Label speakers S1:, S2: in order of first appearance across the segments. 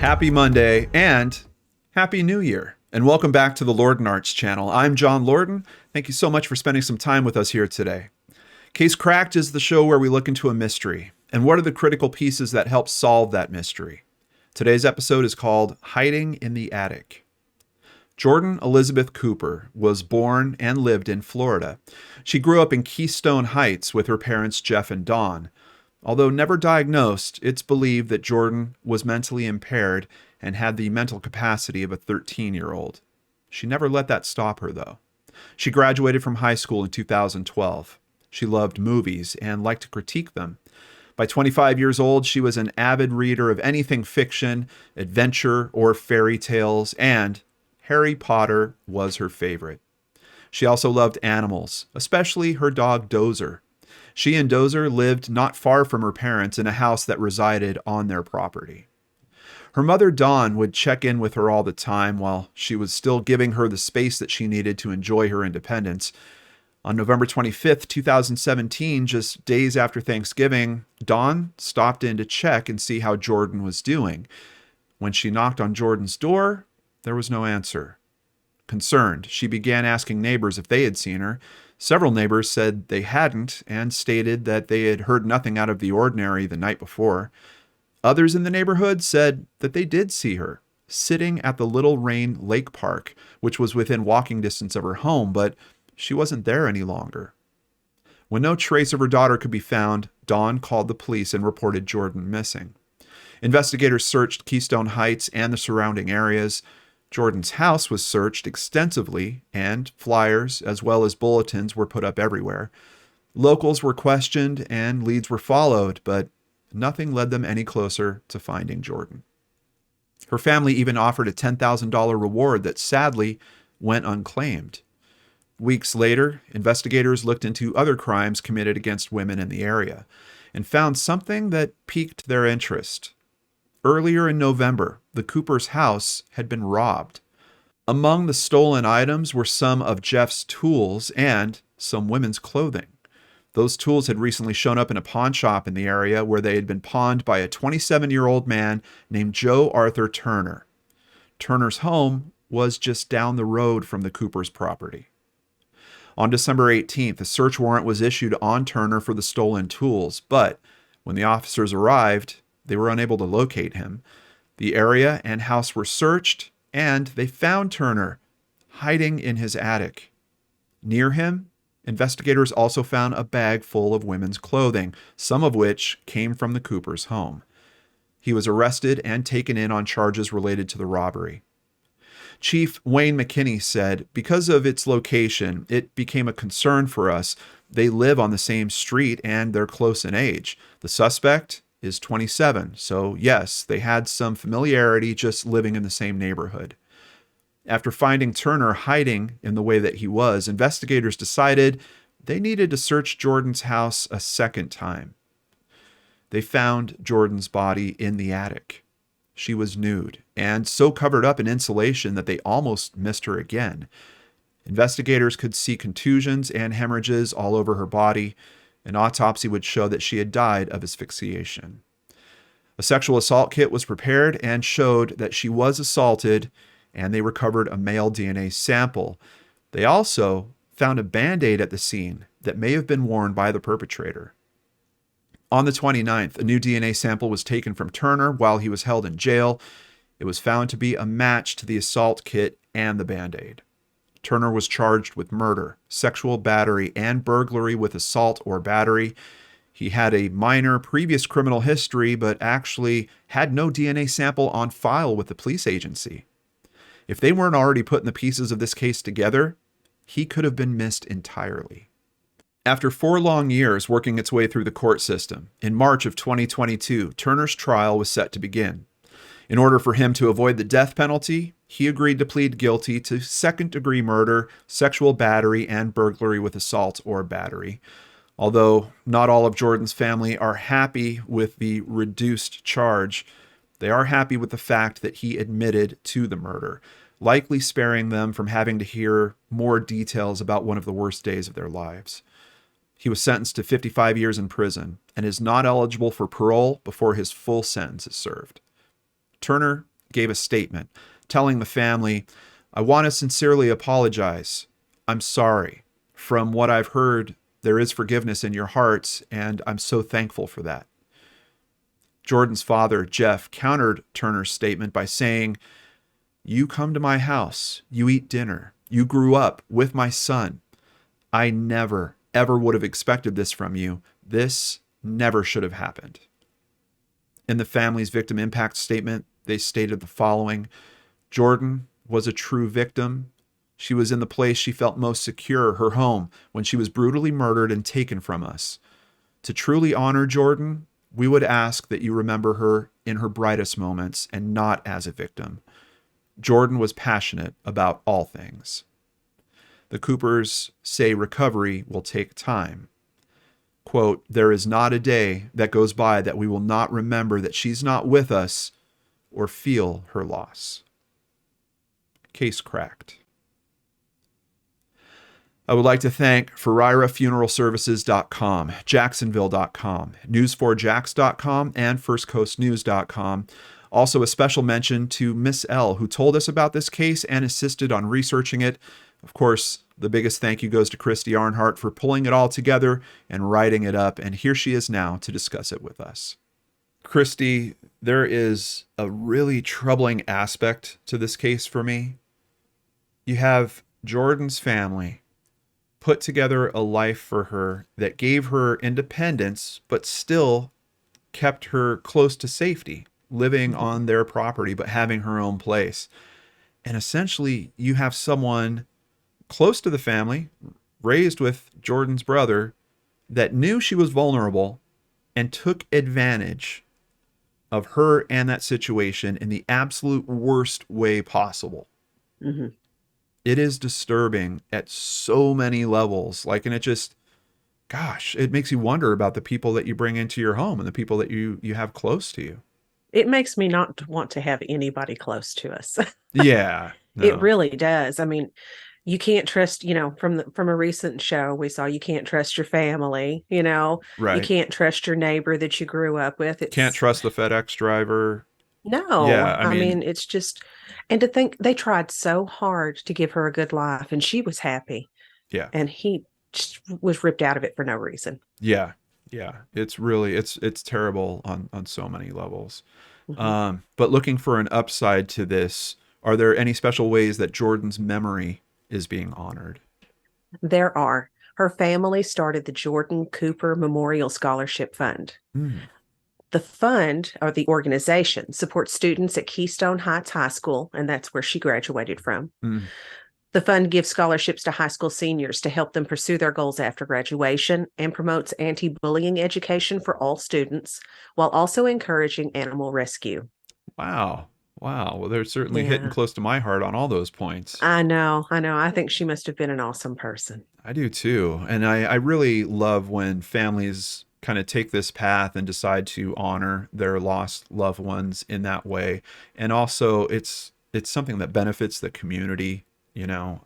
S1: Happy Monday and Happy New Year. And welcome back to the Lorden Arts channel. I'm John Lorden. Thank you so much for spending some time with us here today. Case Cracked is the show where we look into a mystery and what are the critical pieces that help solve that mystery. Today's episode is called Hiding in the Attic. Jordan Elizabeth Cooper was born and lived in Florida. She grew up in Keystone Heights with her parents Jeff and Dawn. Although never diagnosed, it's believed that Jordan was mentally impaired and had the mental capacity of a 13-year-old. She never let that stop her, though. She graduated from high school in 2012. She loved movies and liked to critique them. By 25 years old, she was an avid reader of anything fiction, adventure, or fairy tales, and Harry Potter was her favorite. She also loved animals, especially her dog Dozer. She and Dozer lived not far from her parents in a house that resided on their property. Her mother Dawn would check in with her all the time while she was still giving her the space that she needed to enjoy her independence. On November 25th, 2017, just days after Thanksgiving, Dawn stopped in to check and see how Jordan was doing. When she knocked on Jordan's door, there was no answer. Concerned, she began asking neighbors if they had seen her. Several neighbors said they hadn't and stated that they had heard nothing out of the ordinary the night before. Others in the neighborhood said that they did see her, sitting at the Little Rain Lake Park, which was within walking distance of her home, but she wasn't there any longer. When no trace of her daughter could be found, Dawn called the police and reported Jordan missing. Investigators searched Keystone Heights and the surrounding areas. Jordan's house was searched extensively, and flyers as well as bulletins were put up everywhere. Locals were questioned and leads were followed, but nothing led them any closer to finding Jordan. Her family even offered a $10,000 reward that sadly went unclaimed. Weeks later, investigators looked into other crimes committed against women in the area and found something that piqued their interest. Earlier in November, the Cooper's house had been robbed. Among the stolen items were some of Jeff's tools and some women's clothing. Those tools had recently shown up in a pawn shop in the area where they had been pawned by a 27-year-old man named Joe Arthur Turner. Turner's home was just down the road from the Cooper's property. On December 18th, a search warrant was issued on Turner for the stolen tools, but when the officers arrived, they were unable to locate him. The area and house were searched, and they found Turner hiding in his attic. Near him, investigators also found a bag full of women's clothing, some of which came from the Cooper's home. He was arrested and taken in on charges related to the robbery. Chief Wayne McKinney said, "Because of its location, it became a concern for us. They live on the same street and they're close in age. The suspect is 27, so yes, they had some familiarity just living in the same neighborhood." After finding Turner hiding in the way that he was, investigators decided they needed to search Jordan's house a second time. They found Jordan's body in the attic. She was nude and so covered up in insulation that they almost missed her again. Investigators could see contusions and hemorrhages all over her body. An autopsy would show that she had died of asphyxiation. A sexual assault kit was prepared and showed that she was assaulted, and they recovered a male DNA sample. They also found a Band-Aid at the scene that may have been worn by the perpetrator. On the 29th, a new DNA sample was taken from Turner while he was held in jail. It was found to be a match to the assault kit and the Band-Aid. Turner was charged with murder, sexual battery, and burglary with assault or battery. He had a minor previous criminal history, but actually had no DNA sample on file with the police agency. If they weren't already putting the pieces of this case together, he could have been missed entirely. After 4 long years working its way through the court system, in March of 2022, Turner's trial was set to begin. In order for him to avoid the death penalty, he agreed to plead guilty to second-degree murder, sexual battery, and burglary with assault or battery. Although not all of Jordan's family are happy with the reduced charge, they are happy with the fact that he admitted to the murder, likely sparing them from having to hear more details about one of the worst days of their lives. He was sentenced to 55 years in prison and is not eligible for parole before his full sentence is served. Turner gave a statement telling the family, "I want to sincerely apologize. I'm sorry. From what I've heard, there is forgiveness in your hearts, and I'm so thankful for that." Jordan's father, Jeff, countered Turner's statement by saying, "You come to my house, you eat dinner, you grew up with my son. I never, ever would have expected this from you. This never should have happened." In the family's victim impact statement, they stated the following: "Jordan was a true victim. She was in the place she felt most secure, her home, when she was brutally murdered and taken from us. To truly honor Jordan, we would ask that you remember her in her brightest moments and not as a victim. Jordan was passionate about all things." The Coopers say recovery will take time. Quote, "There is not a day that goes by that we will not remember that she's not with us or feel her loss." Case cracked. I would like to thank FerreiraFuneralServices.com, Jacksonville.com, News4Jax.com, and FirstCoastNews.com. Also, a special mention to Miss L, who told us about this case and assisted on researching it. Of course, the biggest thank you goes to Christy Arnhart for pulling it all together and writing it up, and here she is now to discuss it with us. Christy, there is a really troubling aspect to this case for me. You have Jordan's family put together a life for her that gave her independence, but still kept her close to safety, living on their property, but having her own place. And essentially, you have someone close to the family, raised with Jordan's brother, that knew she was vulnerable and took advantage of her and that situation in the absolute worst way possible.
S2: Mm-hmm.
S1: It is disturbing at so many levels. Like, and it just, gosh, it makes you wonder about the people that you bring into your home and the people that you have close to you.
S2: It makes me not want to have anybody close to us.
S1: Yeah.
S2: It
S1: No.
S2: really does. I mean, you can't trust, from a recent show we saw, you can't trust your family, you
S1: Right.
S2: can't trust your neighbor that you grew up with.
S1: Can't
S2: It's
S1: trust the FedEx driver.
S2: no,
S1: Yeah. I
S2: I
S1: mean,
S2: mean, it's just, and to think they tried so hard to give her a good life and she was happy
S1: yeah.
S2: and he just was ripped out of it for no reason.
S1: Yeah. Yeah. It's really, it's terrible on so many levels.
S2: Mhm.
S1: But looking for an upside to this, are there any special ways that Jordan's memory is being honored?
S2: There are. Her family started the Jordan Cooper Memorial Scholarship Fund.
S1: Mm.
S2: The fund, or the organization, supports students at Keystone Heights High School, and that's where she graduated from.
S1: Mm.
S2: The fund gives scholarships to high school seniors to help them pursue their goals after graduation and promotes anti-bullying education for all students while also encouraging animal rescue.
S1: Wow. Wow. Well, they're certainly hitting
S2: Yeah,
S1: close to my heart on all those points.
S2: I know. I know. I think she must have been an awesome person.
S1: I do too. And I really love when families kind of take this path and decide to honor their lost loved ones in that way. And also it's something that benefits the community, you know.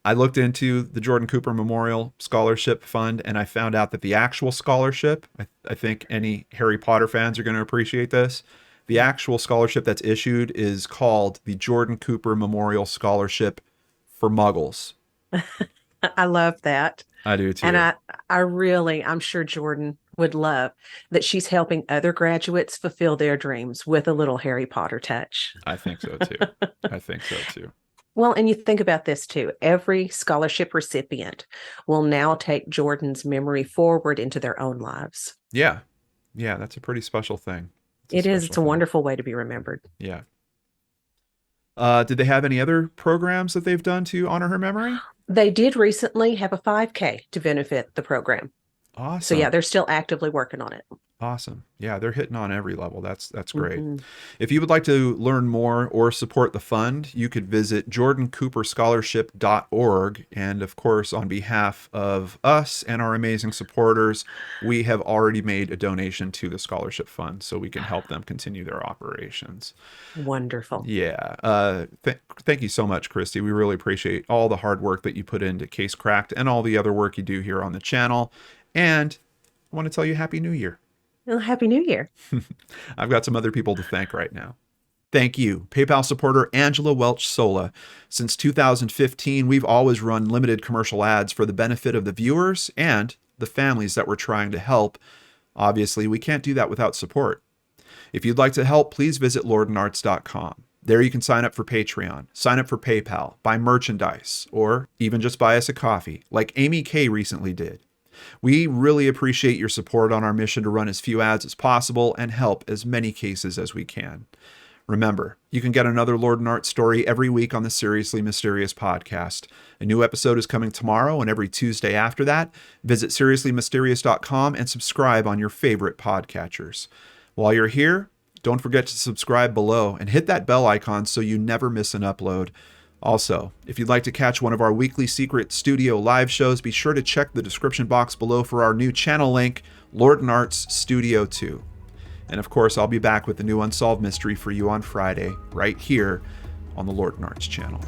S1: I looked into the Jordan Cooper Memorial Scholarship Fund and I found out that the actual scholarship, I think any Harry Potter fans are going to appreciate this. The actual scholarship that's issued is called the Jordan Cooper Memorial Scholarship for Muggles.
S2: I love that.
S1: I do
S2: And
S1: too.
S2: I'm sure Jordan would love that she's helping other graduates fulfill their dreams with a little Harry Potter touch.
S1: I think so too. I think so too.
S2: Well, and you think about this too. Every scholarship recipient will now take Jordan's memory forward into their own lives.
S1: Yeah. Yeah, that's a pretty special thing. It's a
S2: It is.
S1: special
S2: It's a
S1: thing.
S2: wonderful way to be remembered.
S1: Yeah. Did they have any other programs that they've done to honor her memory?
S2: They did recently have a 5K to benefit the program. So yeah,
S1: Awesome.
S2: they're still actively working on it.
S1: Awesome. Yeah, they're hitting on every level. That's great.
S2: Hmm.
S1: If you would like to learn more or support the fund, you could visit jordancooperscholarship.org. And of course, on behalf of us and our amazing supporters, we have already made a donation to the scholarship fund so we can help them continue their operations.
S2: Wonderful.
S1: Yeah. Thank you so much, Christy. We really appreciate all the hard work that you put into Case Cracked and all the other work you do here on the channel. And I want to tell you Happy New Year.
S2: Well, Happy New Year.
S1: I've got some other people to thank right now. Thank you, PayPal supporter Angela Welch Sola. Since 2015, we've always run limited commercial ads for the benefit of the viewers and the families that we're trying to help. Obviously, we can't do that without support. If you'd like to help, please visit lordandarts.com. There you can sign up for Patreon, sign up for PayPal, buy merchandise, or even just buy us a coffee, like Amy Kay recently did. We really appreciate your support on our mission to run as few ads as possible and help as many cases as we can. Remember, you can get another Lord and Art story every week on the Seriously Mysterious podcast. A new episode is coming tomorrow, and every Tuesday after that, visit seriouslymysterious.com and subscribe on your favorite podcatchers. While you're here, don't forget to subscribe below and hit that bell icon so you never miss an upload. Also, if you'd like to catch one of our weekly secret studio live shows, be sure to check the description box below for our new channel link, Lord and Arts Studio 2. And of course, I'll be back with a new unsolved mystery for you on Friday, right here on the Lord and Arts channel.